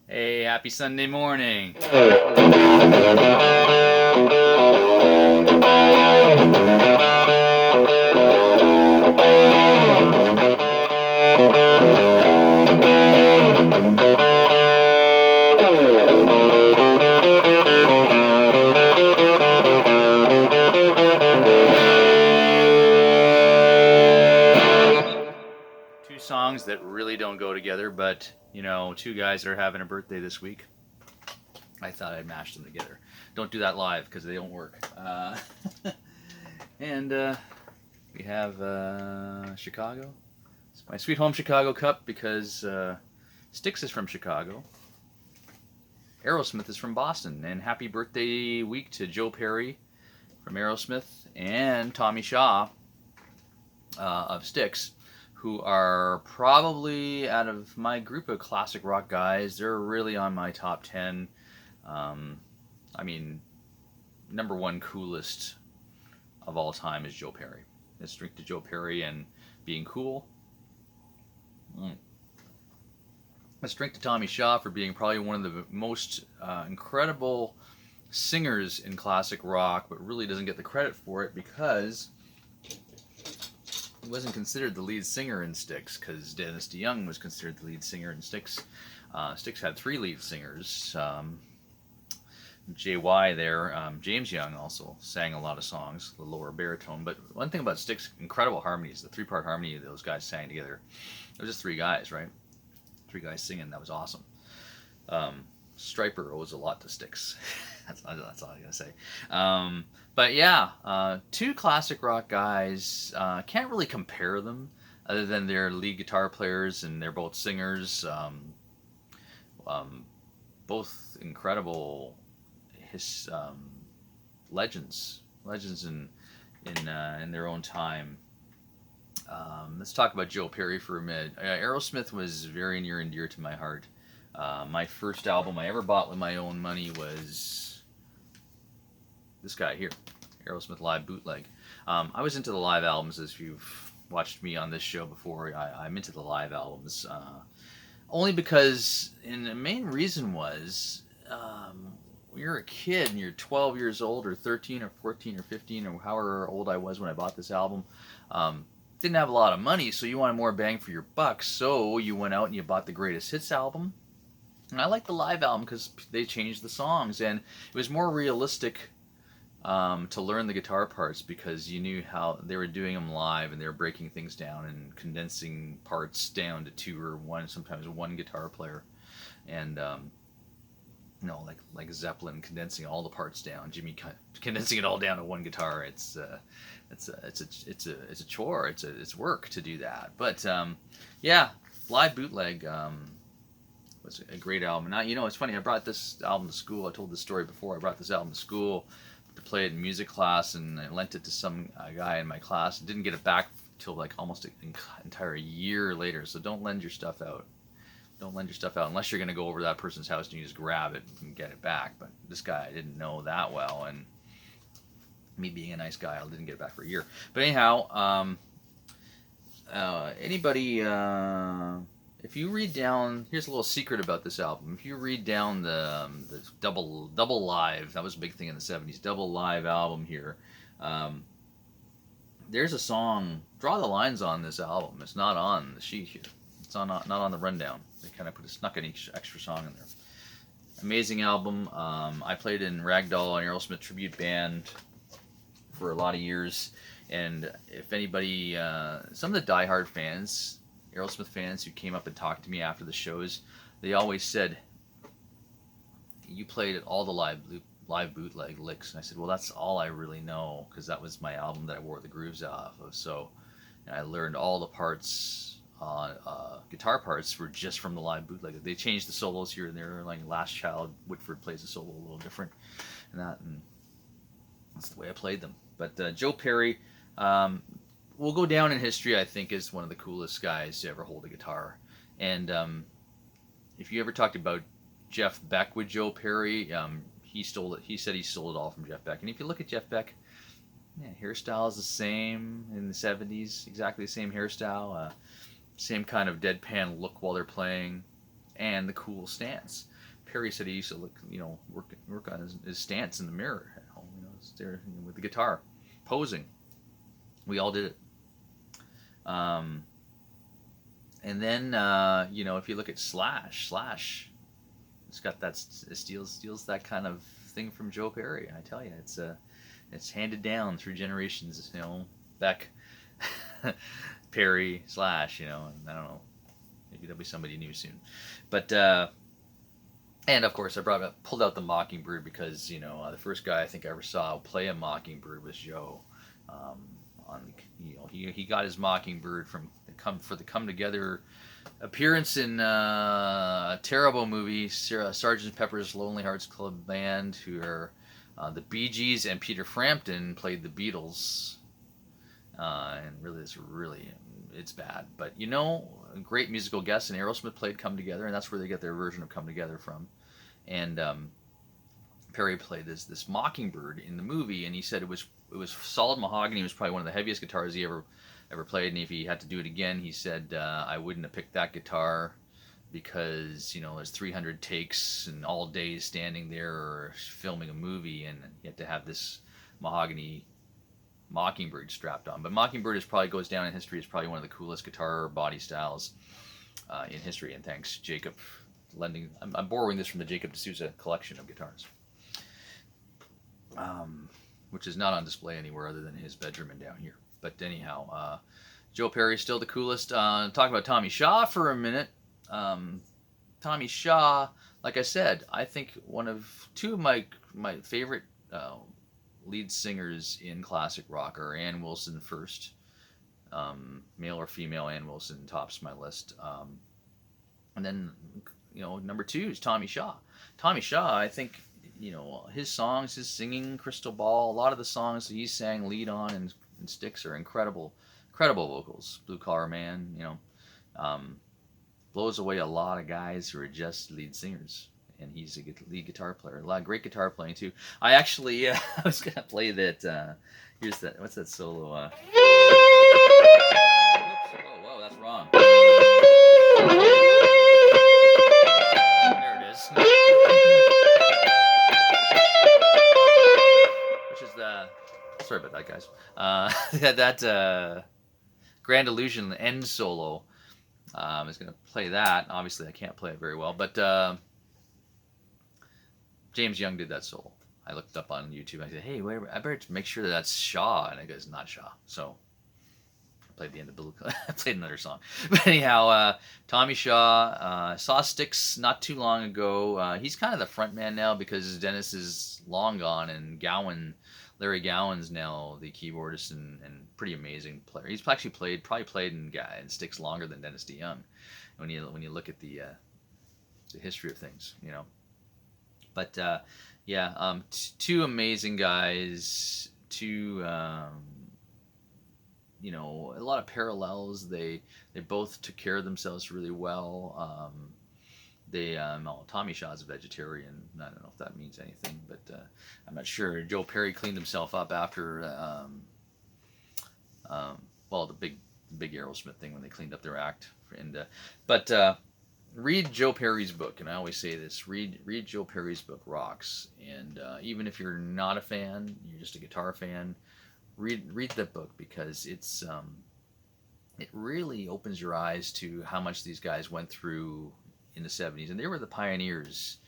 Hey, happy Sunday morning. Two songs that really don't go together, but two guys that are having a birthday this week. I thought I'd mash them together. Don't do that live because they don't work. And we have Chicago. It's my Sweet Home Chicago Cup because Styx is from Chicago. Aerosmith is from Boston. And happy birthday week to Joe Perry from Aerosmith and Tommy Shaw of Styx, who are probably, out of my group of classic rock guys, they're really on my top 10. I mean, number one coolest of all time is Joe Perry. Let's drink to Joe Perry and being cool. Let's drink to Tommy Shaw for being probably one of the most incredible singers in classic rock, but really doesn't get the credit for it because he wasn't considered the lead singer in Styx, because Dennis DeYoung was considered the lead singer in Styx. Styx had three lead singers. JY there, James Young also sang a lot of songs, the lower baritone. But one thing about Styx, incredible harmonies, the three-part harmony those guys sang together. It was just three guys, right? Three guys singing, that was awesome. Striper owes a lot to Styx. that's all I gotta say. But yeah, two classic rock guys. Can't really compare them, other than they're lead guitar players and they're both singers. Both incredible legends in their own time. Let's talk about Joe Perry for a minute. Aerosmith was very near and dear to my heart. My first album I ever bought with my own money was this guy here, Aerosmith Live Bootleg. I was into the live albums, as you've watched me on this show before. I'm into the live albums. Only because, and the main reason was, when you're a kid and you're 12 years old or 13 or 14 or 15 or however old I was when I bought this album, didn't have a lot of money, so you wanted more bang for your buck, so you went out and you bought the Greatest Hits album. And I liked the live album because they changed the songs, and it was more realistic to learn the guitar parts because you knew how they were doing them live, and they were breaking things down and condensing parts down to two or one, sometimes one guitar player. And like Zeppelin condensing all the parts down, Jimmy condensing it all down to one guitar. It's a chore. It's work to do that. But yeah, Live Bootleg was a great album. Now it's funny. I brought this album to school. I told this story before. I brought this album to school to play it in music class, and I lent it to some guy in my class. Didn't get it back till like almost an entire year later. So don't lend your stuff out. Don't lend your stuff out unless you're going to go over to that person's house and you just grab it and get it back. But this guy I didn't know that well, and me being a nice guy, I didn't get it back for a year. But anyhow, anybody, if you read down, here's a little secret about this album. If you read down the double live, that was a big thing in the 70s, double live album here. There's a song, Draw the Lines, on this album. It's not on the sheet here. It's not on the rundown. They kind of snuck an extra song in there. Amazing album. I played in Ragdoll, an Aerosmith tribute band, for a lot of years. And if anybody, some of the diehard fans, Aerosmith fans who came up and talked to me after the shows, they always said, you played at all the live bootleg licks. And I said, well, that's all I really know, because that was my album that I wore the grooves off of. So I learned all the parts. Guitar parts were just from the live bootleg. They changed the solos here and there. Like Last Child, Whitford plays a solo a little different, and that's the way I played them. But Joe Perry will go down in history, I think, as one of the coolest guys to ever hold a guitar. And if you ever talked about Jeff Beck with Joe Perry, he stole it. He said he stole it all from Jeff Beck. And if you look at Jeff Beck, yeah, hairstyle is the same in the 70s, exactly the same hairstyle. Same kind of deadpan look while they're playing. and the cool stance. Perry said he used to look, work on his stance in the mirror at home, there with the guitar, posing. We all did it. And then if you look at Slash, it's got that steals that kind of thing from Joe Perry. I tell you, it's handed down through generations. Beck, Perry, Slash. And I don't know, maybe there'll be somebody new soon, but. And of course, pulled out the Mockingbird because the first guy I think I ever saw play a Mockingbird was Joe. He got his Mockingbird from the Come Together appearance in a terrible movie, Sgt. Pepper's Lonely Hearts Club Band, who are the Bee Gees, and Peter Frampton played the Beatles. And really, it's bad. But a great musical guest, and Aerosmith played Come Together, and that's where they get their version of Come Together from. And Perry played this Mockingbird in the movie, and he said it was solid mahogany. It was probably one of the heaviest guitars he ever played, and if he had to do it again, he said, I wouldn't have picked that guitar because there's 300 takes and all day standing there or filming a movie, and you have to have this mahogany Mockingbird strapped on. But Mockingbird probably goes down in history as probably one of the coolest guitar body styles in history, and thanks Jacob lending. I'm borrowing this from the Jacob D'Souza collection of guitars, which is not on display anywhere other than his bedroom and down here. But anyhow, Joe Perry is still the coolest. Talk about Tommy Shaw for a minute. Tommy Shaw, like I said, I think two of my favorite lead singers in classic rock are Ann Wilson first. Male or female, Ann Wilson tops my list. And then, number 2 is Tommy Shaw. Tommy Shaw, I think, his songs, his singing, Crystal Ball, a lot of the songs that he sang lead on and Styx are incredible vocals. Blue Collar Man, blows away a lot of guys who are just lead singers. And he's a lead guitar player. A lot of great guitar playing too. I actually, I was gonna play that. Here's that. What's that solo? Oops! Whoa, that's wrong. There it is. Which is the. Sorry about that, guys. That Grand Illusion end solo. I was gonna play that. Obviously, I can't play it very well, but. James Young did that solo. I looked up on YouTube. I said, "Hey, wait, I better make sure that's Shaw," and it goes, "Not Shaw." So I played the end of Blue. I played another song. But anyhow, Tommy Shaw saw Styx not too long ago. He's kind of the front man now because Dennis is long gone, and Larry Gowan's now the keyboardist and pretty amazing player. He's actually probably played in Styx longer than Dennis DeYoung. When you look at the history of things, But two amazing guys. A lot of parallels. They both took care of themselves really well. Tommy Shaw's a vegetarian. I don't know if that means anything, but I'm not sure. Joe Perry cleaned himself up after the big Aerosmith thing when they cleaned up their act. Read Joe Perry's book, and I always say this: read Joe Perry's book, rocks. And even if you're not a fan, you're just a guitar fan, read that book because it really opens your eyes to how much these guys went through in the '70s, and they were the pioneers.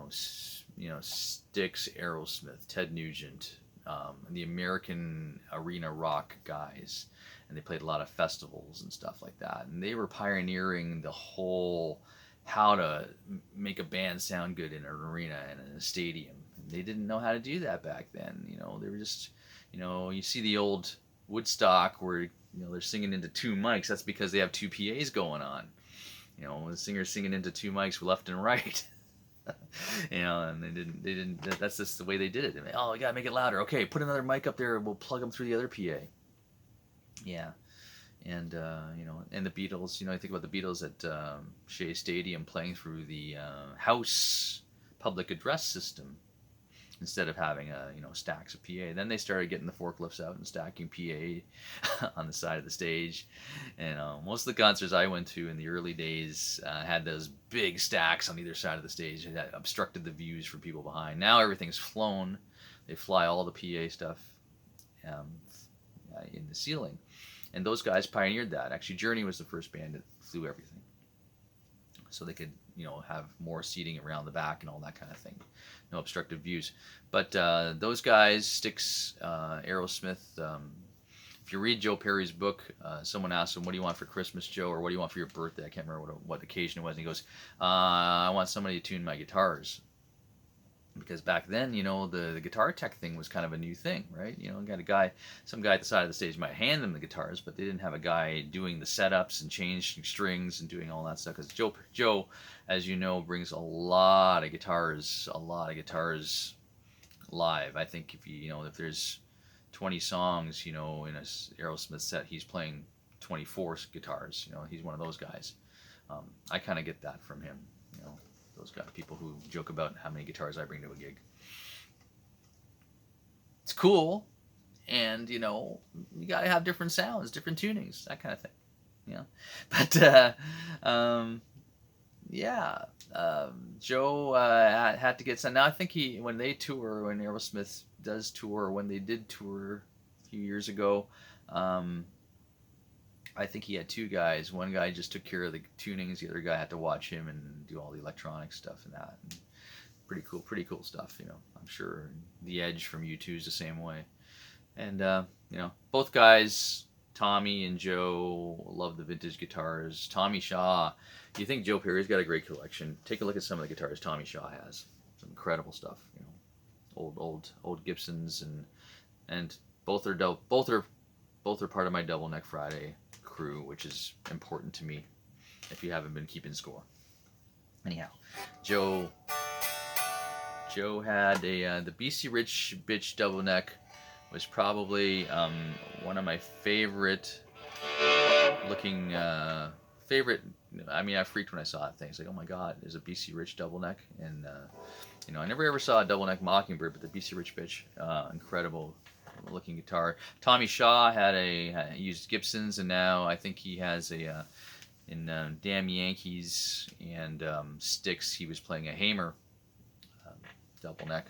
Styx, Aerosmith, Ted Nugent, the American arena rock guys. And they played a lot of festivals and stuff like that. And they were pioneering the whole how to make a band sound good in an arena and in a stadium. And they didn't know how to do that back then. They were just, you see the old Woodstock where, they're singing into 2 mics. That's because they have 2 PAs going on. The singer's singing into 2 mics left and right. And they didn't, that's just the way they did it. You gotta make it louder. Okay, put another mic up there. We'll plug them through the other PA. Yeah, and and the Beatles. I think about the Beatles at Shea Stadium playing through the House public address system. instead of having stacks of PA. Then they started getting the forklifts out and stacking PA on the side of the stage. And most of the concerts I went to in the early days had those big stacks on either side of the stage that obstructed the views from people behind. Now everything's flown. They fly all the PA stuff um, in the ceiling. And those guys pioneered that. Actually, Journey was the first band that flew everything, so they could have more seating around the back and all that kind of thing, no obstructive views. But those guys, Styx, Aerosmith. If you read Joe Perry's book, someone asked him, "What do you want for Christmas, Joe, or what do you want for your birthday?" I can't remember what occasion it was. And he goes, "I want somebody to tune my guitars." Because back then, the guitar tech thing was kind of a new thing, right? Got some guy at the side of the stage might hand them the guitars, but they didn't have a guy doing the setups and changing strings and doing all that stuff. Because Joe, as you know, brings a lot of guitars live. I think if there's 20 songs, in a Aerosmith set, he's playing 24 guitars. He's one of those guys. I kind of get that from him. Those people who joke about how many guitars I bring to a gig. It's cool, and you gotta have different sounds, different tunings, that kind of thing. But Joe had to get some. Now I think when Aerosmith does tour, when they did tour a few years ago, I think he had two guys. One guy just took care of the tunings. The other guy had to watch him and do all the electronic stuff and that. And pretty cool stuff. I'm sure The Edge from U2 is the same way. And both guys, Tommy and Joe, love the vintage guitars. Tommy Shaw. You think Joe Perry's got a great collection? Take a look at some of the guitars Tommy Shaw has. Some incredible stuff. Old Gibsons and both are part of my Double Neck Friday crew, which is important to me if you haven't been keeping score. Anyhow, Joe had the BC Rich Bitch Double Neck was probably one of my favorite looking I mean, I freaked when I saw that thing. It's like, oh my god, there's a BC Rich Double Neck. And I never ever saw a Double Neck Mockingbird, but the BC Rich Bitch, incredible looking guitar. Tommy Shaw used Gibsons, and now I think he has in Damn Yankees and Styx, he was playing a Hamer double neck.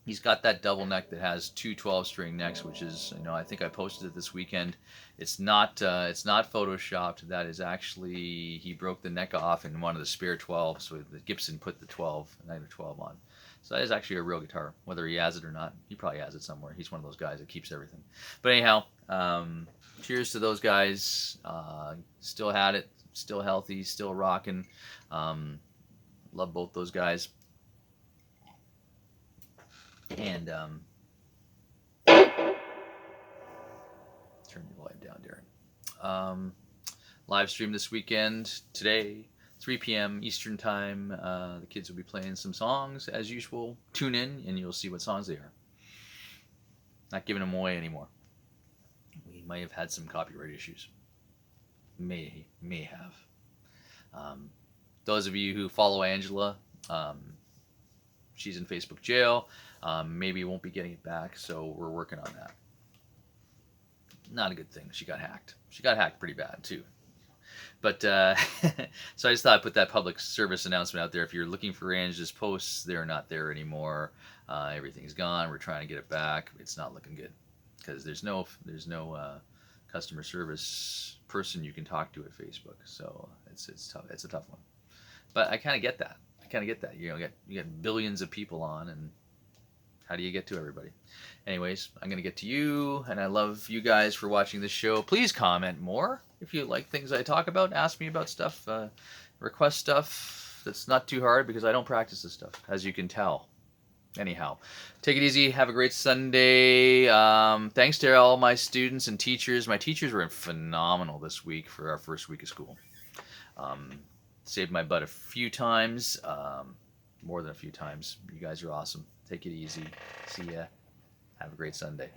He's got that double neck that has two 12-string necks, which is, I think I posted it this weekend. It's not photoshopped. That is actually, he broke the neck off in one of the spare 12s, so the Gibson put the 12 on. So that is actually a real guitar, whether he has it or not. He probably has it somewhere. He's one of those guys that keeps everything. But anyhow, cheers to those guys. Still had it, still healthy, still rocking. Love both those guys. And turn your volume down, Darren. Live stream this weekend, today, 3 p.m. Eastern Time. The kids will be playing some songs as usual. Tune in and you'll see what songs they are. Not giving them away anymore. We may have had some copyright issues. May have. Those of you who follow Angela, she's in Facebook jail. Maybe won't be getting it back, so we're working on that. Not a good thing. She got hacked. She got hacked pretty bad too. But so I just thought I'd put that public service announcement out there. If you're looking for Angela's posts, they're not there anymore. Everything's gone. We're trying to get it back. It's not looking good because there's no customer service person you can talk to at Facebook. So it's tough. It's a tough one. But I kind of get that. You got billions of people on, and how do you get to everybody? Anyways, I'm going to get to you, and I love you guys for watching this show. Please comment more if you like things I talk about. Ask me about stuff, request stuff that's not too hard because I don't practice this stuff, as you can tell. Anyhow, take it easy. Have a great Sunday. Thanks to all my students and teachers. My teachers were phenomenal this week for our first week of school. Saved my butt a few times, more than a few times. You guys are awesome. Take it easy. See ya. Have a great Sunday.